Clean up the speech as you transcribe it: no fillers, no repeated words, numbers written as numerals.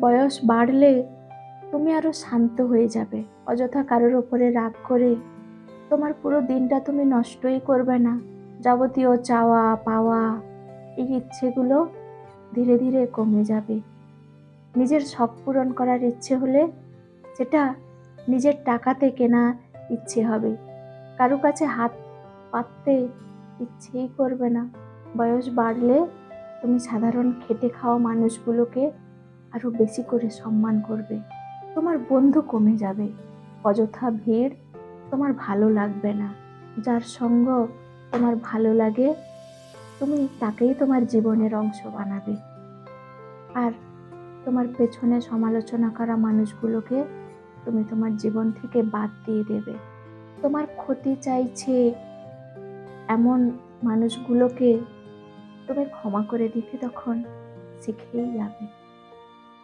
বয়স বাড়লে তুমি আরো শান্ত হয়ে যাবে। অযথা কারোর ওপরে রাগ করে তোমার পুরো দিনটা তুমি নষ্টই করবে না। যাবতীয় চাওয়া পাওয়া, এই ইচ্ছেগুলো ধীরে ধীরে কমে যাবে। নিজের শখ পূরণ করার ইচ্ছে হলে সেটা নিজের টাকাতে কেনা ইচ্ছে হবে। কারো কাছে হাত পাততে ইচ্ছেই করবে না। বয়স বাড়লে তুমি সাধারণ খেটে খাওয়া মানুষগুলোকে আরো বেশি করে সম্মান করবে। তোমার বন্ধু কমে যাবে। অযথা ভিড় তোমার ভালো লাগবে না। যার সঙ্গ তোমার ভালো লাগে তুমি তাকেই তোমার জীবনের অংশ বানাবে। আর তোমার পেছনে সমালোচনা করা মানুষগুলোকে তুমি তোমার জীবন থেকে বাদ দিয়ে দেবে। তোমার ক্ষতি চাইছে এমন মানুষগুলোকে তুমি ক্ষমা করে দিতে তখন শিখেই যাবে।